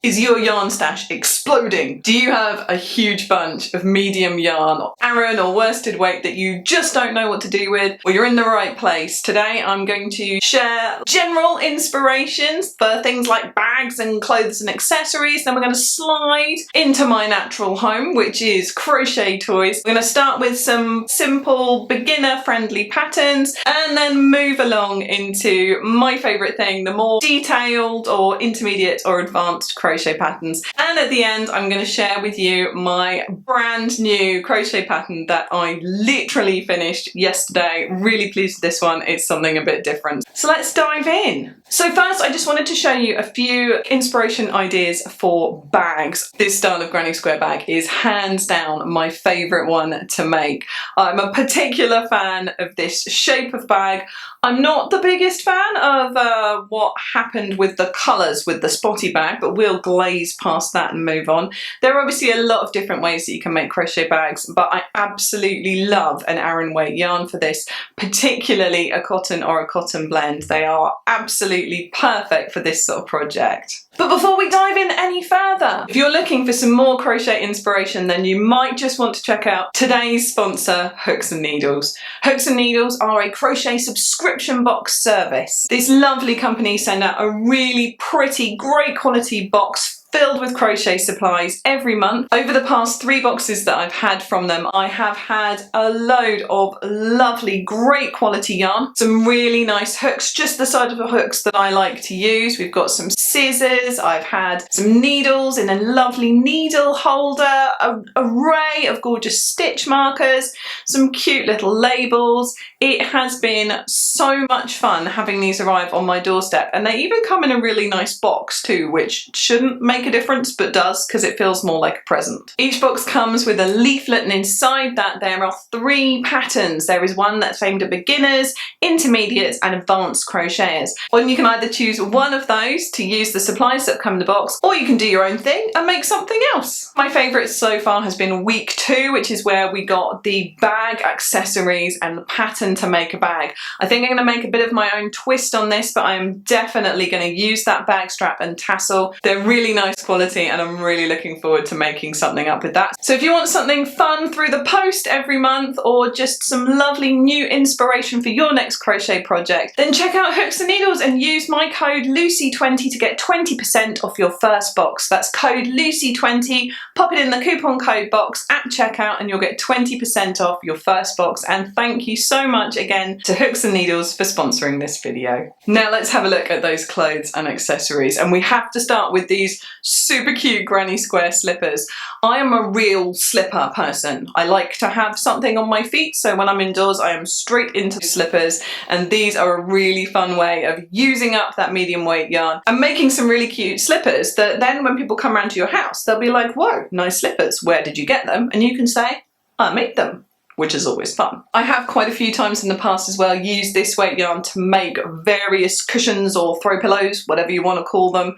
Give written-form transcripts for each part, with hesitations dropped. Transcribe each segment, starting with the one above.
Is your yarn stash exploding? Do you have a huge bunch of medium yarn, or Aran or worsted weight that you just don't know what to do with? Well, you're in the right place. Today I'm going to share general inspirations for things like bags and clothes and accessories. Then we're going to slide into my natural home, which is crochet toys. We're going to start with some simple beginner-friendly patterns and then move along into my favourite thing, the more detailed or intermediate or advanced crochet patterns. And at the end I'm going to share with you my brand new crochet pattern that I literally finished yesterday. Really pleased with this one. It's something a bit different. So let's dive in. So first I just wanted to show you a few inspiration ideas for bags. This style of granny square bag is hands down my favourite one to make. I'm a particular fan of this shape of bag. I'm not the biggest fan of what happened with the colours with the spotty bag, but we'll glaze past that and move on. There are obviously a lot of different ways that you can make crochet bags, but I absolutely love an Aran weight yarn for this, particularly a cotton or a cotton blend. They are absolutely perfect for this sort of project. But before we dive in any further, if you're looking for some more crochet inspiration, then you might just want to check out today's sponsor, Hooks and Needles. Hooks and Needles are a crochet subscription box service. This lovely company send out a really pretty, great quality box filled with crochet supplies every month. Over the past 3 boxes that I've had from them, I have had a load of lovely, great quality yarn, some really nice hooks, just the side of the hooks that I like to use. We've got some scissors, I've had some needles in a lovely needle holder, an array of gorgeous stitch markers, some cute little labels. It has been so much fun having these arrive on my doorstep, and they even come in a really nice box too, which shouldn't make a difference but does, because it feels more like a present. Each box comes with a leaflet, and inside that there are 3 patterns. There is one that's aimed at beginners, intermediates and advanced crocheters. And you can either choose one of those to use the supplies that come in the box, or you can do your own thing and make something else. My favourite so far has been week 2, which is where we got the bag accessories and the pattern to make a bag. I think I'm going to make a bit of my own twist on this, but I'm definitely going to use that bag strap and tassel. They're really nice quality and I'm really looking forward to making something up with that. So if you want something fun through the post every month, or just some lovely new inspiration for your next crochet project, then check out Hooks and Needles and use my code Lucy20 to get 20% off your first box. That's code Lucy20. Pop it in the coupon code box at checkout and you'll get 20% off your first box. And thank you so much again to Hooks and Needles for sponsoring this video. Now let's have a look at those clothes and accessories, and we have to start with these super cute granny square slippers. I am a real slipper person. I like to have something on my feet, so when I'm indoors I am straight into slippers, and these are a really fun way of using up that medium weight yarn and making some really cute slippers that then when people come around to your house they'll be like, whoa, nice slippers, where did you get them? And you can say, I made them, which is always fun. I have quite a few times in the past as well used this weight yarn to make various cushions or throw pillows, whatever you want to call them.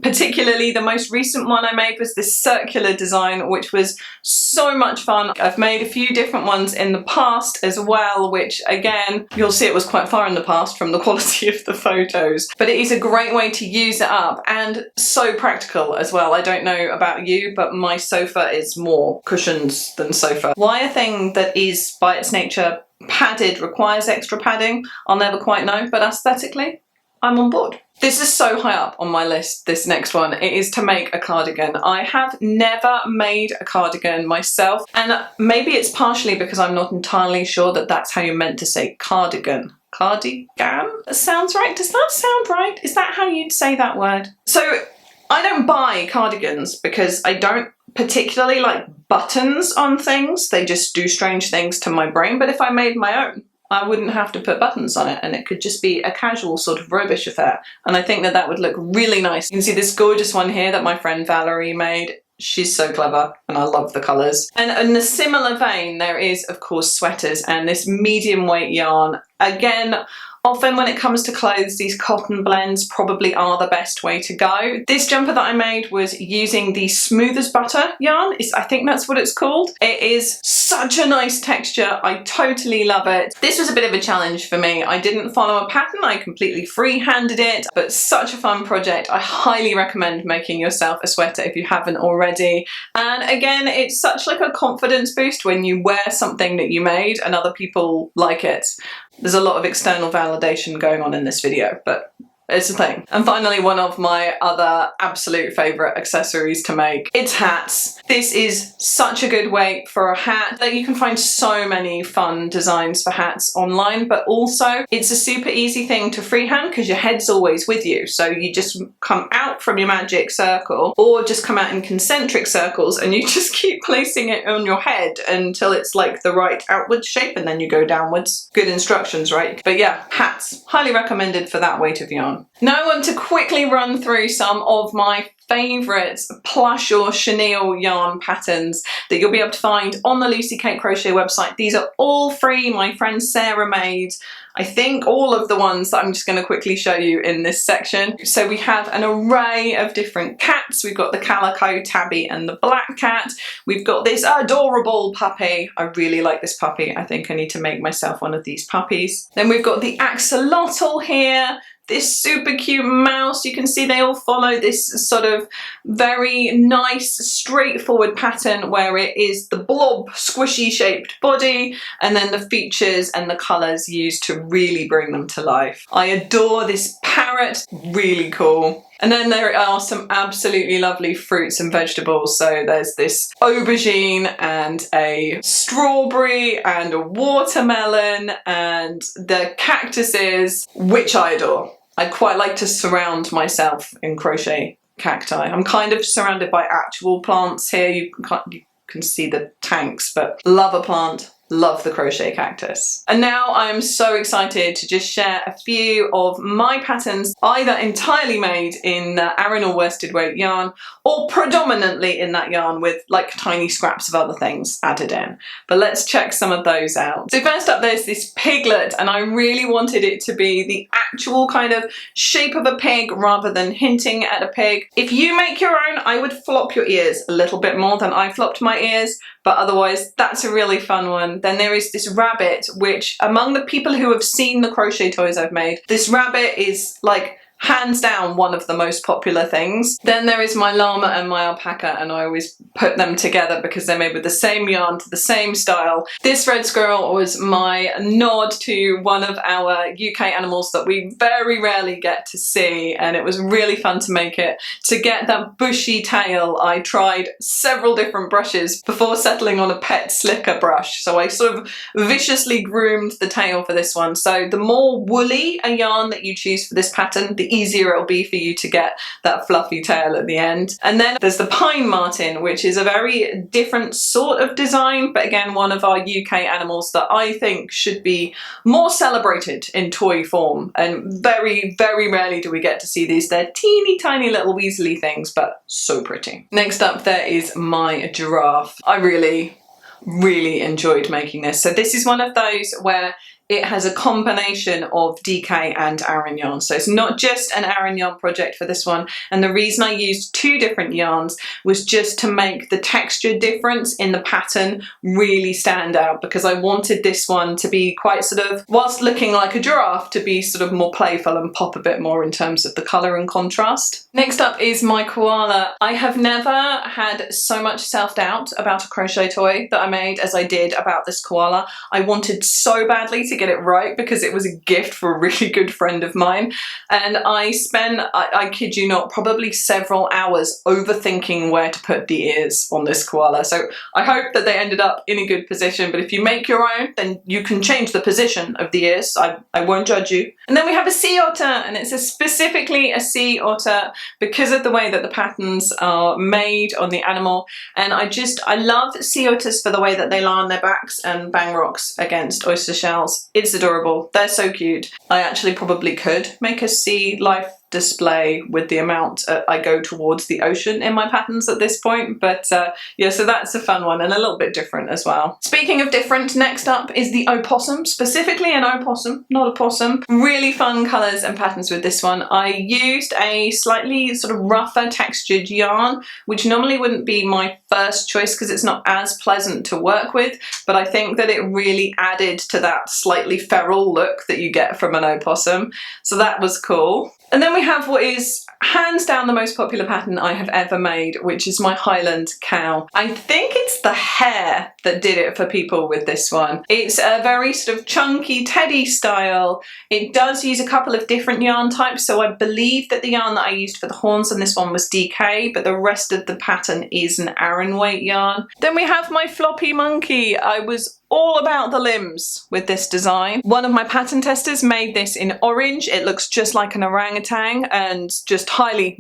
Particularly the most recent one I made was this circular design, which was so much fun. I've made a few different ones in the past as well, which again, you'll see it was quite far in the past from the quality of the photos, but it is a great way to use it up and so practical as well. I don't know about you, but my sofa is more cushions than sofa. Why a thing that is by its nature padded requires extra padding, I'll never quite know, but aesthetically I'm on board. This is so high up on my list, this next one. It is to make a cardigan. I have never made a cardigan myself, and maybe it's partially because I'm not entirely sure that that's how you're meant to say cardigan. Cardigan? That sounds right. Does that sound right? Is that how you'd say that word? So I don't buy cardigans because I don't particularly like buttons on things. They just do strange things to my brain. But if I made my own, I wouldn't have to put buttons on it, and it could just be a casual sort of robish affair. And I think that that would look really nice. You can see this gorgeous one here that my friend Valerie made. She's so clever and I love the colours. And in a similar vein, there is of course sweaters and this medium weight yarn. Again, Often when it comes to clothes, these cotton blends probably are the best way to go. This jumper that I made was using the smooth as butter yarn. I think that's what it's called. It is such a nice texture. I totally love it. This was a bit of a challenge for me. I didn't follow a pattern. I completely free-handed it, but such a fun project. I highly recommend making yourself a sweater if you haven't already. And again, it's such like a confidence boost when you wear something that you made and other people like it. There's a lot of external validation going on in this video, but it's a thing. And finally, one of my other absolute favourite accessories to make, it's hats. This is such a good way for a hat. That you can find so many fun designs for hats online, but also it's a super easy thing to freehand because your head's always with you. So you just come out from your magic circle or just come out in concentric circles and you just keep placing it on your head until it's like the right outward shape and then you go downwards. Good instructions, right? But yeah, hats. Highly recommended for that weight of yarn. Now I want to quickly run through some of my favourite plush or chenille yarn patterns that you'll be able to find on the Lucy Kate Crochet website. These are all free. My friend Sarah made, I think, all of the ones that I'm just going to quickly show you in this section. So we have an array of different cats. We've got the calico tabby and the black cat. We've got this adorable puppy. I really like this puppy. I think I need to make myself one of these puppies. Then we've got the axolotl here. This super cute mouse. You can see they all follow this sort of very nice straightforward pattern where it is the blob squishy shaped body and then the features and the colours used to really bring them to life. I adore this parrot, really cool. And then there are some absolutely lovely fruits and vegetables. So there's this aubergine and a strawberry and a watermelon and the cactuses, which I adore. I quite like to surround myself in crochet cacti. I'm kind of surrounded by actual plants here. You can see the tanks, but love a plant. Love the crochet cactus. And now I'm so excited to just share a few of my patterns, either entirely made in Aran or worsted weight yarn or predominantly in that yarn with like tiny scraps of other things added in. But let's check some of those out. So first up, there's this piglet, and I really wanted it to be the actual kind of shape of a pig rather than hinting at a pig. If you make your own, I would flop your ears a little bit more than I flopped my ears, but otherwise that's a really fun one. Then there is this rabbit, which among the people who have seen the crochet toys I've made, this rabbit is like hands down one of the most popular things. Then there is my llama and my alpaca, and I always put them together because they're made with the same yarn to the same style. This red squirrel was my nod to one of our UK animals that we very rarely get to see, and it was really fun to make it. To get that bushy tail, I tried several different brushes before settling on a pet slicker brush. So I sort of viciously groomed the tail for this one. So the more woolly a yarn that you choose for this pattern, the easier it'll be for you to get that fluffy tail at the end. And then there's the pine marten, which is a very different sort of design, but again, one of our UK animals that I think should be more celebrated in toy form. And very, very rarely do we get to see these. They're teeny tiny little weaselly things, but so pretty. Next up, there is my giraffe. I really enjoyed making this. So this is one of those where it has a combination of DK and Aran yarn. So it's not just an Aran yarn project for this one. And the reason I used two different yarns was just to make the texture difference in the pattern really stand out, because I wanted this one to be quite sort of, whilst looking like a giraffe, to be sort of more playful and pop a bit more in terms of the colour and contrast. Next up is my koala. I have never had so much self-doubt about a crochet toy that I made as I did about this koala. I wanted so badly to get it right because it was a gift for a really good friend of mine, and I spent, I kid you not, probably several hours overthinking where to put the ears on this koala. So I hope that they ended up in a good position, but if you make your own, then you can change the position of the ears. I won't judge you. And then we have a sea otter, and it's specifically a sea otter because of the way that the patterns are made on the animal. And I love sea otters for the way that they lie on their backs and bang rocks against oyster shells. It's adorable. They're so cute. I actually probably could make a sea life display with the amount I go towards the ocean in my patterns at this point, but yeah, so that's a fun one and a little bit different as well. Speaking of different, next up is the opossum, specifically an opossum, not a possum. Really fun colours and patterns with this one. I used a slightly sort of rougher textured yarn, which normally wouldn't be my first choice because it's not as pleasant to work with, but I think that it really added to that slightly feral look that you get from an opossum, so that was cool. And then we have what is hands down the most popular pattern I have ever made, which is my Highland cow. I think it's the hair that did it for people with this one. It's a very sort of chunky teddy style. It does use a couple of different yarn types, so I believe that the yarn that I used for the horns on this one was DK, but the rest of the pattern is an Aran weight yarn. Then we have my floppy monkey. I was all about the limbs with this design. One of my pattern testers made this in orange. It looks just like an orangutan and just highly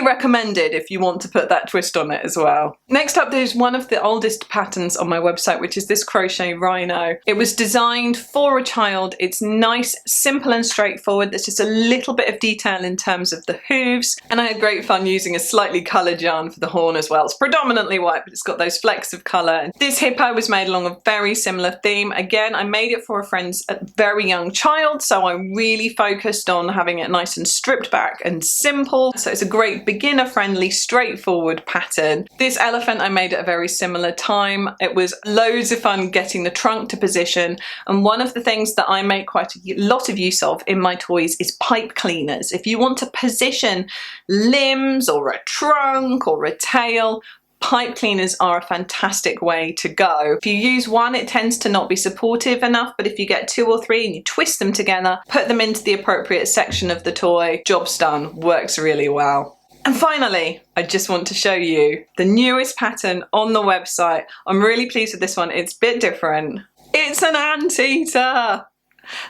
recommended if you want to put that twist on it as well. Next up, there's one of the oldest patterns on my website, which is this crochet rhino. It was designed for a child. It's nice, simple and straightforward. There's just a little bit of detail in terms of the hooves, and I had great fun using a slightly coloured yarn for the horn as well. It's predominantly white, but it's got those flecks of colour. And this hippo was made along a very similar theme. Again, I made it for a friend's very young child, so I really focused on having it nice and stripped back and simple. So it's a great beginner friendly, straightforward pattern. This elephant I made at a very similar time. It was loads of fun getting the trunk to position, and one of the things that I make quite a lot of use of in my toys is pipe cleaners. If you want to position limbs or a trunk or a tail, pipe cleaners are a fantastic way to go. If you use one, it tends to not be supportive enough, but if you get 2 or 3 and you twist them together, put them into the appropriate section of the toy, job's done, works really well. And finally, I just want to show you the newest pattern on the website. I'm really pleased with this one. It's a bit different. It's an anteater.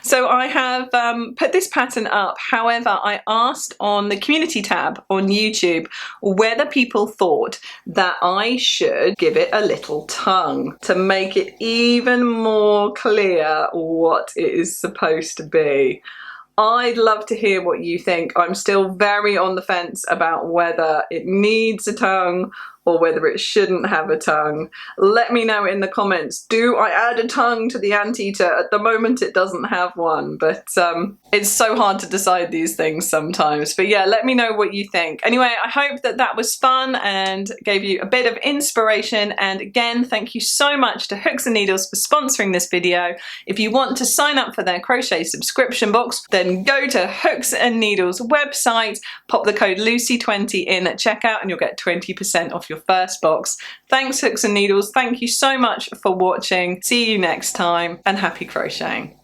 So I have put this pattern up. However, I asked on the community tab on YouTube whether people thought that I should give it a little tongue to make it even more clear what it is supposed to be. I'd love to hear what you think. I'm still very on the fence about whether it needs a tongue or whether it shouldn't have a tongue. Let me know in the comments. Do I add a tongue to the anteater? At the moment it doesn't have one, but it's so hard to decide these things sometimes. But yeah, let me know what you think. Anyway, I hope that that was fun and gave you a bit of inspiration. And again, thank you so much to Hooks and Needles for sponsoring this video. If you want to sign up for their crochet subscription box, then go to Hooks and Needles website, pop the code Lucy20 in at checkout and you'll get 20% off your first box. Thanks Hooks and Needles, thank you so much for watching. See you next time and happy crocheting.